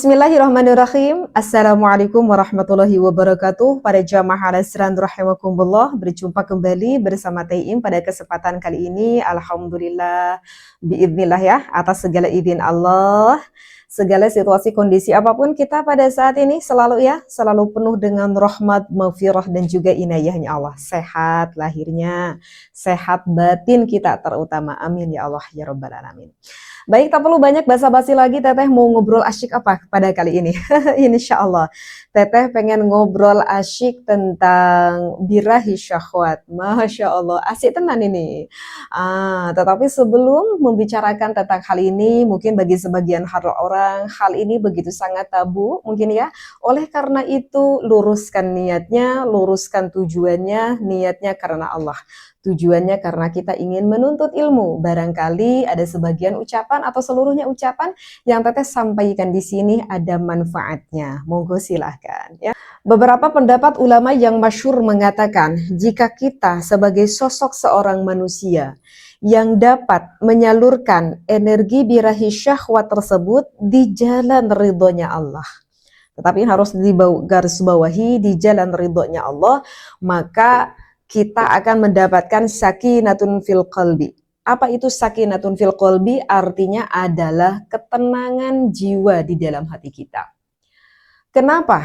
Bismillahirrahmanirrahim. Assalamualaikum warahmatullahi wabarakatuh. Para jamaah al-Asran rahimakumullah, berjumpa kembali bersama Teh pada kesempatan kali ini. Alhamdulillah, biidznillah ya, atas segala izin Allah, segala situasi kondisi apapun kita pada saat ini selalu penuh dengan rahmat, maghfirah dan juga inayahnya Allah. Sehat lahirnya, sehat batin kita terutama. Amin ya Allah ya rabbal alamin. Baik, tak perlu banyak basa-basi lagi, Teteh mau ngobrol asyik apa pada kali ini? Insya Allah, Teteh pengen ngobrol asyik tentang birahi syahwat. Masya Allah, asik tenan ini. Tetapi sebelum membicarakan tentang hal ini, mungkin bagi sebagian orang, hal ini begitu sangat tabu, mungkin ya. Oleh karena itu, luruskan niatnya, luruskan tujuannya, niatnya karena Allah. Tujuannya karena kita ingin menuntut ilmu. Barangkali ada sebagian ucapan atau seluruhnya ucapan yang Teteh sampaikan di sini ada manfaatnya. Monggo silahkan ya. Beberapa pendapat ulama yang masyhur mengatakan jika kita sebagai sosok seorang manusia yang dapat menyalurkan energi birahi syahwat tersebut di jalan ridhonya Allah, tetapi harus garis bawahi di jalan ridhonya Allah, maka kita akan mendapatkan sakinatun fil qalbi. Apa itu sakinatun fil qalbi? Artinya adalah ketenangan jiwa di dalam hati kita. Kenapa?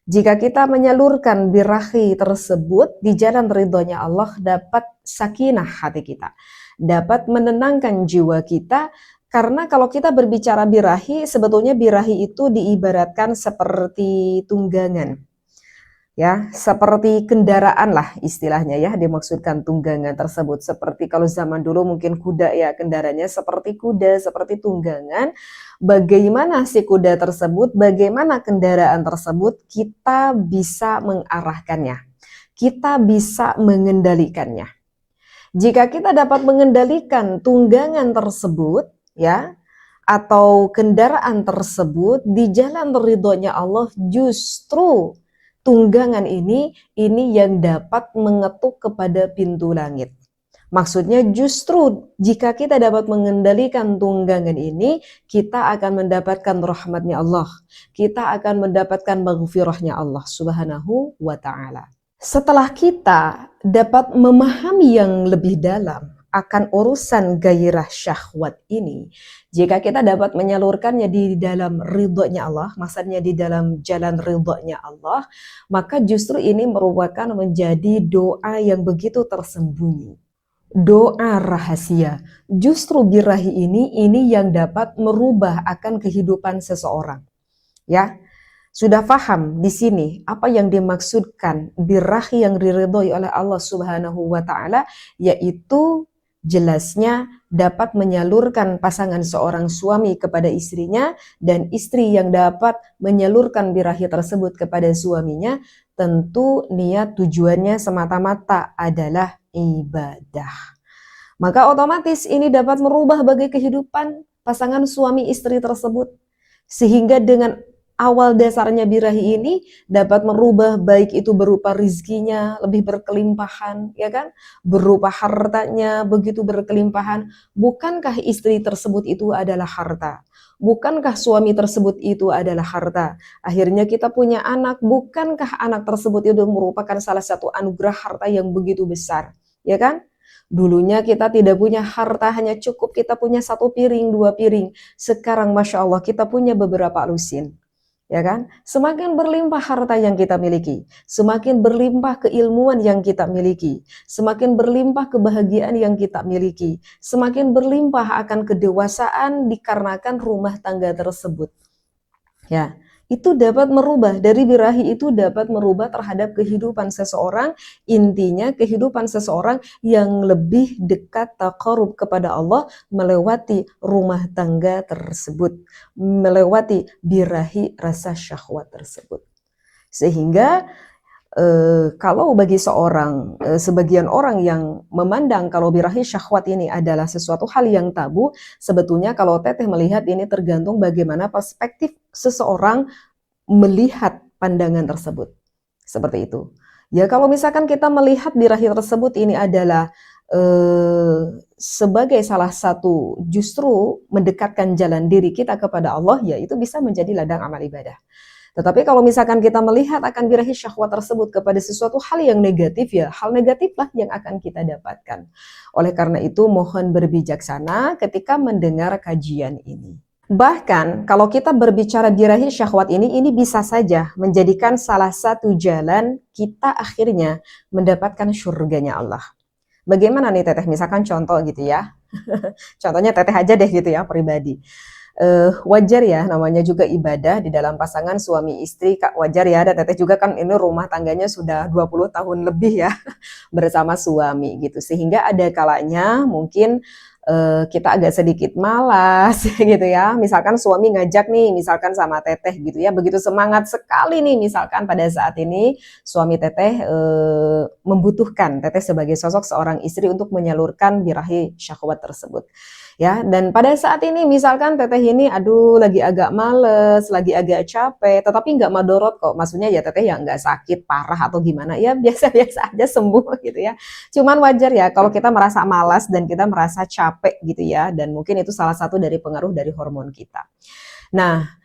Jika kita menyalurkan birahi tersebut di jalan ridhonya Allah, dapat sakinah hati kita, dapat menenangkan jiwa kita. Karena kalau kita berbicara birahi, sebetulnya birahi itu diibaratkan seperti tunggangan. Ya, seperti kendaraan lah istilahnya ya, dimaksudkan tunggangan tersebut. Seperti kalau zaman dulu mungkin kuda ya, kendaraannya seperti kuda, seperti tunggangan. Bagaimana si kuda tersebut, bagaimana kendaraan tersebut, kita bisa mengarahkannya. Kita bisa mengendalikannya. Jika kita dapat mengendalikan tunggangan tersebut, ya, atau kendaraan tersebut di jalan ridhonya Allah, justru tunggangan ini yang dapat mengetuk kepada pintu langit. Maksudnya justru jika kita dapat mengendalikan tunggangan ini, kita akan mendapatkan rahmatnya Allah. Kita akan mendapatkan maghfirahnya Allah subhanahu wa ta'ala. Setelah kita dapat memahami yang lebih dalam akan urusan gairah syahwat ini, jika kita dapat menyalurkannya di dalam ridhonya Allah, maksudnya di dalam jalan ridhonya Allah, maka justru ini merupakan menjadi doa yang begitu tersembunyi, doa rahasia. Justru birahi ini yang dapat merubah akan kehidupan seseorang. Ya, sudah paham di sini apa yang dimaksudkan birahi yang diridhoi oleh Allah Subhanahu wa taala, yaitu jelasnya dapat menyalurkan pasangan seorang suami kepada istrinya dan istri yang dapat menyalurkan birahi tersebut kepada suaminya. Tentu niat tujuannya semata-mata adalah ibadah. Maka otomatis ini dapat merubah bagi kehidupan pasangan suami istri tersebut. Sehingga dengan awal dasarnya birahi ini dapat merubah, baik itu berupa rizkinya lebih berkelimpahan, ya kan? Berupa hartanya begitu berkelimpahan. Bukankah istri tersebut itu adalah harta? Bukankah suami tersebut itu adalah harta? Akhirnya kita punya anak, bukankah anak tersebut itu merupakan salah satu anugerah harta yang begitu besar, ya kan? Dulunya kita tidak punya harta, hanya cukup kita punya 1 piring, 2 piring. Sekarang Masya Allah kita punya beberapa lusin. Ya kan? Semakin berlimpah harta yang kita miliki, semakin berlimpah keilmuan yang kita miliki, semakin berlimpah kebahagiaan yang kita miliki, semakin berlimpah akan kedewasaan dikarenakan rumah tangga tersebut. Ya, itu dapat merubah, dari birahi itu dapat merubah terhadap kehidupan seseorang. Intinya kehidupan seseorang yang lebih dekat taqarrub kepada Allah melewati rumah tangga tersebut, melewati birahi rasa syahwat tersebut. Sehingga kalau bagi sebagian orang yang memandang kalau birahi syahwat ini adalah sesuatu hal yang tabu, sebetulnya kalau Teteh melihat ini tergantung bagaimana perspektif seseorang melihat pandangan tersebut. Seperti itu. Ya, kalau misalkan kita melihat birahi tersebut ini adalah sebagai salah satu justru mendekatkan jalan diri kita kepada Allah, ya itu bisa menjadi ladang amal ibadah. Tetapi kalau misalkan kita melihat akan birahi syahwat tersebut kepada sesuatu hal yang negatif, ya hal negatiflah yang akan kita dapatkan. Oleh karena itu mohon berbijaksana ketika mendengar kajian ini. Bahkan kalau kita berbicara birahi syahwat ini bisa saja menjadikan salah satu jalan kita akhirnya mendapatkan surganya Allah. Bagaimana nih Teteh? Misalkan contoh gitu ya. Contohnya Teteh aja deh gitu ya, pribadi. Wajar ya, namanya juga ibadah di dalam pasangan suami istri, Kak, wajar ya. Dan Teteh juga kan ini rumah tangganya sudah 20 tahun lebih ya bersama suami gitu. Sehingga ada kalanya mungkin kita agak sedikit malas gitu ya. Misalkan suami ngajak nih, misalkan sama Teteh gitu ya, begitu semangat sekali nih misalkan pada saat ini suami Teteh membutuhkan Teteh sebagai sosok seorang istri untuk menyalurkan birahi syahwat tersebut. Ya, dan pada saat ini misalkan Teteh ini aduh lagi agak males, lagi agak capek, tetapi nggak madorot kok. Maksudnya ya Teteh ya nggak sakit parah atau gimana, ya biasa-biasa aja sembuh gitu ya. Cuman wajar ya kalau kita merasa malas dan kita merasa capek gitu ya, dan mungkin itu salah satu dari pengaruh dari hormon kita. Nah,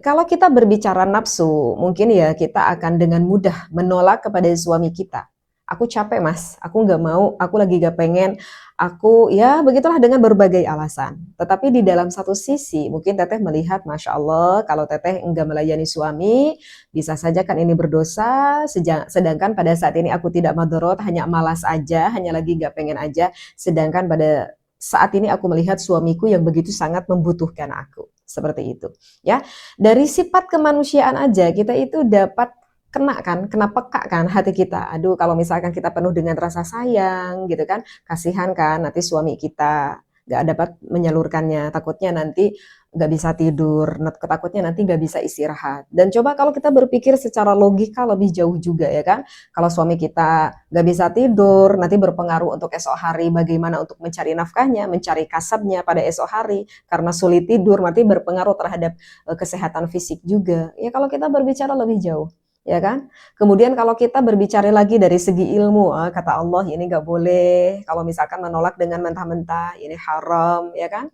kalau kita berbicara nafsu, mungkin ya kita akan dengan mudah menolak kepada suami kita. Aku capek mas, aku nggak mau, aku lagi gak pengen, aku ya begitulah dengan berbagai alasan. Tetapi di dalam satu sisi mungkin Teteh melihat, Masya Allah, kalau Teteh enggak melayani suami, bisa saja kan ini berdosa, sedangkan pada saat ini aku tidak madorot, hanya malas aja, hanya lagi gak pengen aja, sedangkan pada saat ini aku melihat suamiku yang begitu sangat membutuhkan aku. Seperti itu. Ya, dari sifat kemanusiaan aja kita itu dapat kena peka kan hati kita. Aduh, kalau misalkan kita penuh dengan rasa sayang gitu kan, kasihan kan nanti suami kita nggak dapat menyalurkannya, takutnya nanti nggak bisa tidur, takutnya nanti nggak bisa istirahat. Dan coba kalau kita berpikir secara logika lebih jauh juga ya kan, kalau suami kita nggak bisa tidur, nanti berpengaruh untuk esok hari bagaimana untuk mencari nafkahnya, mencari kasabnya pada esok hari, karena sulit tidur nanti berpengaruh terhadap kesehatan fisik juga. Ya kalau kita berbicara lebih jauh, ya kan? Kemudian kalau kita berbicara lagi dari segi ilmu, kata Allah ini nggak boleh. Kalau misalkan menolak dengan mentah-mentah, ini haram, ya kan?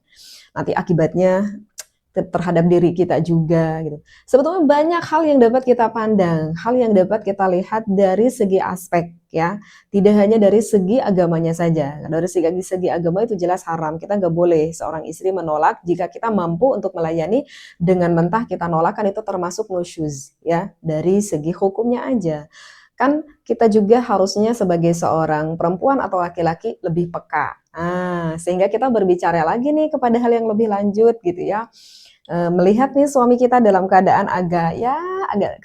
Nanti akibatnya terhadap diri kita juga gitu. Sebetulnya banyak hal yang dapat kita pandang, hal yang dapat kita lihat dari segi aspek ya, tidak hanya dari segi agamanya saja. Dari segi agama itu jelas haram. Kita nggak boleh seorang istri menolak jika kita mampu untuk melayani. Dengan mentah kita nolak kan itu termasuk nusyuz ya, dari segi hukumnya aja. Kan kita juga harusnya sebagai seorang perempuan atau laki-laki lebih peka. Sehingga kita berbicara lagi nih kepada hal yang lebih lanjut gitu ya. Melihat nih suami kita dalam keadaan agak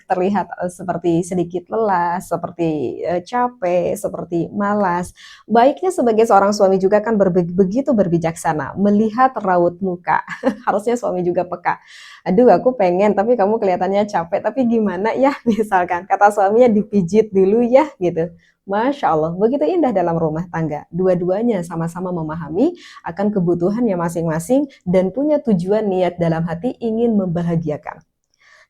terlihat seperti sedikit lelah, seperti capek, seperti malas. Baiknya sebagai seorang suami juga kan begitu berbijaksana, melihat raut muka. Harusnya suami juga peka. Aduh, aku pengen, tapi kamu kelihatannya capek, tapi gimana ya? Misalkan kata suaminya dipijit dulu ya, gitu. Masya Allah, begitu indah dalam rumah tangga. Dua-duanya sama-sama memahami akan kebutuhannya masing-masing dan punya tujuan niat dalam hati ingin membahagiakan.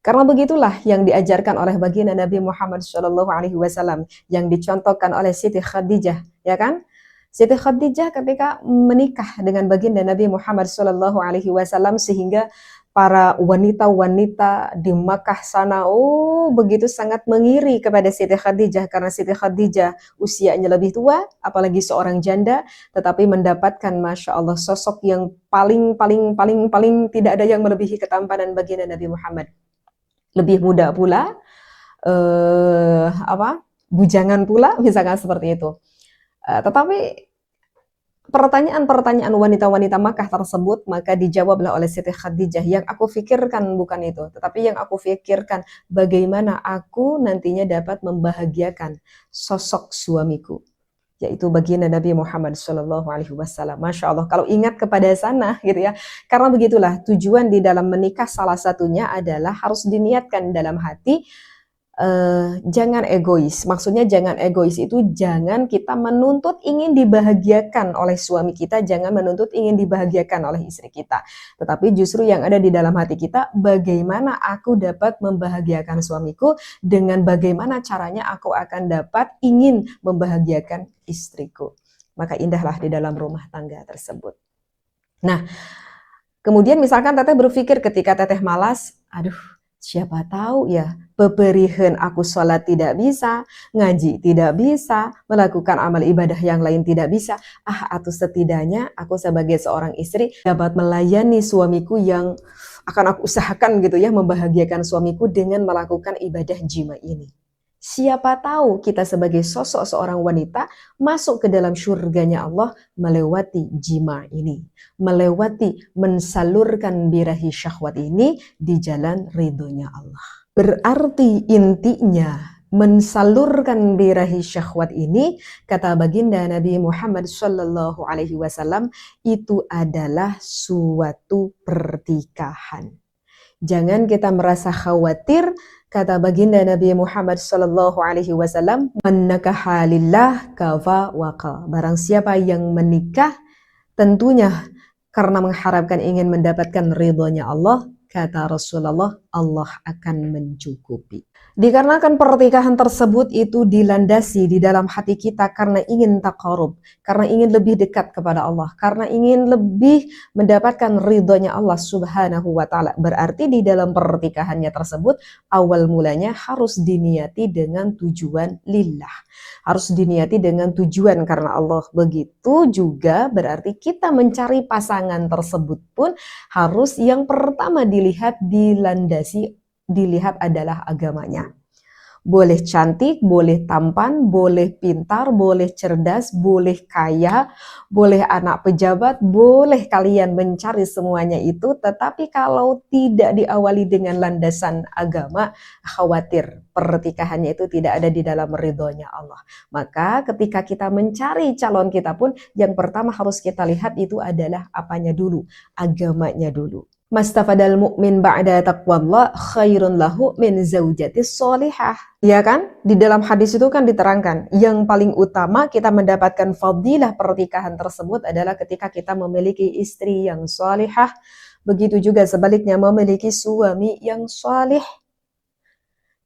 Karena begitulah yang diajarkan oleh baginda Nabi Muhammad SAW yang dicontohkan oleh Siti Khadijah, ya kan? Siti Khadijah ketika menikah dengan baginda Nabi Muhammad SAW sehingga para wanita-wanita di Makkah sana begitu sangat mengiri kepada Siti Khadijah karena Siti Khadijah usianya lebih tua, apalagi seorang janda, tetapi mendapatkan Masya Allah sosok yang paling tidak ada yang melebihi ketampanan baginda Nabi Muhammad. Lebih muda pula, bujangan pula, misalkan seperti itu. Tetapi pertanyaan-pertanyaan wanita-wanita Makkah tersebut maka dijawablah oleh Siti Khadijah. Yang aku pikirkan bukan itu, tetapi yang aku pikirkan bagaimana aku nantinya dapat membahagiakan sosok suamiku, yaitu baginda Nabi Muhammad SAW. Masya Allah, kalau ingat kepada sana gitu ya, karena begitulah tujuan di dalam menikah salah satunya adalah harus diniatkan dalam hati jangan egois. Maksudnya jangan egois itu jangan kita menuntut ingin dibahagiakan oleh suami kita, jangan menuntut ingin dibahagiakan oleh istri kita. Tetapi justru yang ada di dalam hati kita, bagaimana aku dapat membahagiakan suamiku, dengan bagaimana caranya aku akan dapat ingin membahagiakan istriku. Maka indahlah di dalam rumah tangga tersebut. Nah, kemudian misalkan teteh berpikir ketika teteh malas, aduh, siapa tahu ya, beberihan aku sholat tidak bisa, ngaji tidak bisa, melakukan amal ibadah yang lain tidak bisa. Atau setidaknya aku sebagai seorang istri dapat melayani suamiku yang akan aku usahakan gitu ya, membahagiakan suamiku dengan melakukan ibadah jima ini. Siapa tahu kita sebagai sosok seorang wanita masuk ke dalam surganya Allah melewati jima ini, melewati mensalurkan birahi syahwat ini di jalan ridhonya Allah. Berarti intinya mensalurkan birahi syahwat ini, kata baginda Nabi Muhammad Shallallahu Alaihi Wasallam, itu adalah suatu pertikahan. Jangan kita merasa khawatir, kata baginda Nabi Muhammad Sallallahu Alaihi Wasallam, man nakaha lillah kafa waqa. Barang siapa yang menikah, tentunya karena mengharapkan ingin mendapatkan ridhonya Allah, kata Rasulullah, Allah akan mencukupi. Dikarenakan pernikahan tersebut itu dilandasi di dalam hati kita karena ingin taqarrub, karena ingin lebih dekat kepada Allah, karena ingin lebih mendapatkan ridhonya Allah Subhanahu wa taala. Berarti di dalam pernikahannya tersebut awal mulanya harus diniati dengan tujuan lillah. Harus diniati dengan tujuan karena Allah. Begitu juga berarti kita mencari pasangan tersebut pun harus yang pertama dilihat adalah agamanya. Boleh cantik, boleh tampan, boleh pintar, boleh cerdas, boleh kaya, boleh anak pejabat, boleh kalian mencari semuanya itu, tetapi kalau tidak diawali dengan landasan agama, khawatir pernikahannya itu tidak ada di dalam ridhonya Allah. Maka ketika kita mencari calon kita pun, yang pertama harus kita lihat itu adalah apanya dulu, agamanya dulu. Mastafadal mu'min ba'da taqwallah khairun lahu min zaujatis sholihah. Ya kan? Di dalam hadis itu kan diterangkan, yang paling utama kita mendapatkan fadilah pernikahan tersebut adalah ketika kita memiliki istri yang sholihah. Begitu juga sebaliknya memiliki suami yang sholih.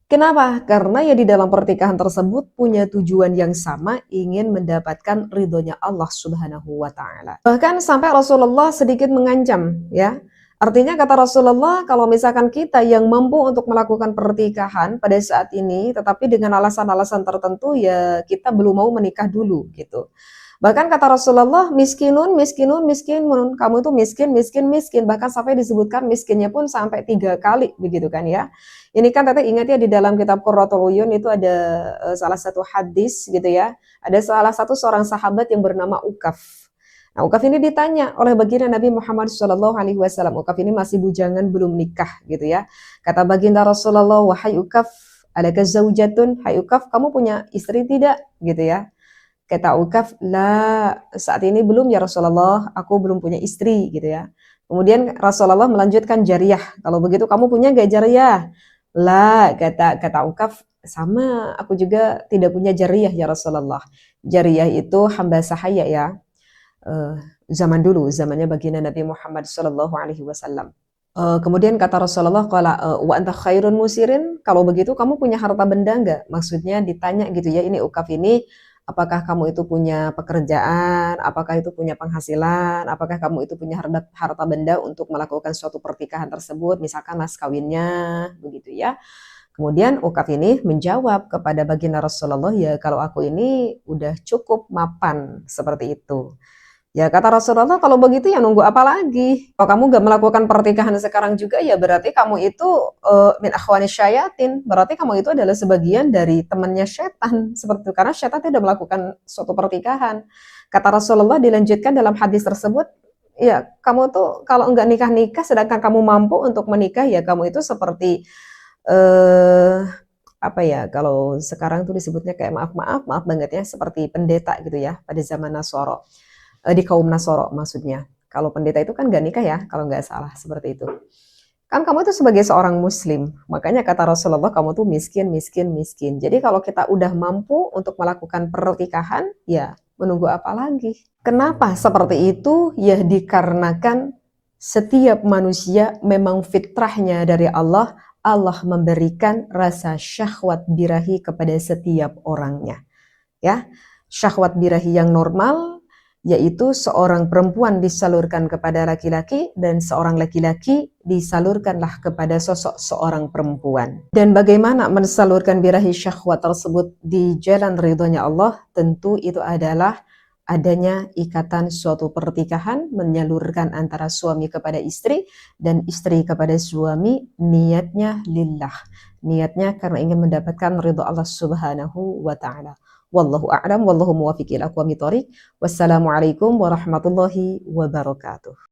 Kenapa? Karena ya di dalam pernikahan tersebut punya tujuan yang sama, ingin mendapatkan ridhonya Allah Subhanahu wa taala. Bahkan sampai Rasulullah sedikit mengancam, ya. Artinya kata Rasulullah, kalau misalkan kita yang mampu untuk melakukan pernikahan pada saat ini, tetapi dengan alasan-alasan tertentu, ya kita belum mau menikah dulu gitu. Bahkan kata Rasulullah, miskinun, miskinun, miskinun, kamu itu miskin, miskin, miskin. Bahkan sampai disebutkan miskinnya pun sampai 3 kali begitu kan ya. Ini kan teteh ingat ya di dalam kitab Qurratul Uyun itu ada salah satu hadis gitu ya. Ada salah satu seorang sahabat yang bernama Ukaf. Nah, Ukaf ini ditanya oleh baginda Nabi Muhammad SAW. Ukaf ini masih bujangan, belum nikah gitu ya. Kata baginda Rasulullah, wahai Ukaf, adakah zaujatun? Hai Ukaf, kamu punya istri tidak? Gitu ya. Kata Ukaf, la, saat ini belum ya Rasulullah, aku belum punya istri gitu ya. Kemudian Rasulullah melanjutkan jariyah. Kalau begitu kamu punya gak jariyah? La, kata Ukaf, sama, aku juga tidak punya jariyah ya Rasulullah. Jariyah itu hamba sahaya ya. Zaman dulu, zamannya baginda Nabi Muhammad SAW. Kemudian kata Rasulullah, wa anta khairun musirin, kalau begitu kamu punya harta benda enggak? Maksudnya ditanya gitu ya, ini Ukaf ini, apakah kamu itu punya pekerjaan, apakah itu punya penghasilan, apakah kamu itu punya harta benda untuk melakukan suatu pernikahan tersebut, misalkan mas kawinnya, begitu ya. Kemudian Ukaf ini menjawab kepada baginda Rasulullah, ya kalau aku ini udah cukup mapan seperti itu. Ya kata Rasulullah, kalau begitu ya nunggu apa lagi? Kalau kamu gak melakukan pernikahan sekarang juga, ya berarti kamu itu min akhwani syayatin. Berarti kamu itu adalah sebagian dari temannya setan. Seperti itu, karena setan tidak melakukan suatu pernikahan. Kata Rasulullah dilanjutkan dalam hadis tersebut, ya kamu tuh kalau enggak nikah-nikah, sedangkan kamu mampu untuk menikah, ya kamu itu seperti apa ya, kalau sekarang tuh disebutnya kayak maaf banget ya, seperti pendeta gitu ya, pada zaman Nasoro. Di kaum Nasoro maksudnya. Kalau pendeta itu kan gak nikah ya, kalau nggak salah seperti itu. Kan kamu itu sebagai seorang muslim, makanya kata Rasulullah kamu tuh miskin, miskin, miskin. Jadi kalau kita udah mampu untuk melakukan pertikahan, ya menunggu apa lagi? Kenapa seperti itu? Ya dikarenakan setiap manusia memang fitrahnya dari Allah, Allah memberikan rasa syahwat birahi kepada setiap orangnya. Ya, syahwat birahi yang normal yaitu seorang perempuan disalurkan kepada laki-laki dan seorang laki-laki disalurkanlah kepada sosok seorang perempuan. Dan bagaimana mensalurkan birahi syahwat tersebut di jalan ridhonya Allah? Tentu itu adalah adanya ikatan suatu pertikahan, menyalurkan antara suami kepada istri dan istri kepada suami, niatnya lillah. Niatnya karena ingin mendapatkan ridho Allah Subhanahu wa taala. Wallahu a'lam, wallahu muwaffiq ila aqwamit thoriq. Wassalamualaikum warahmatullahi wabarakatuh.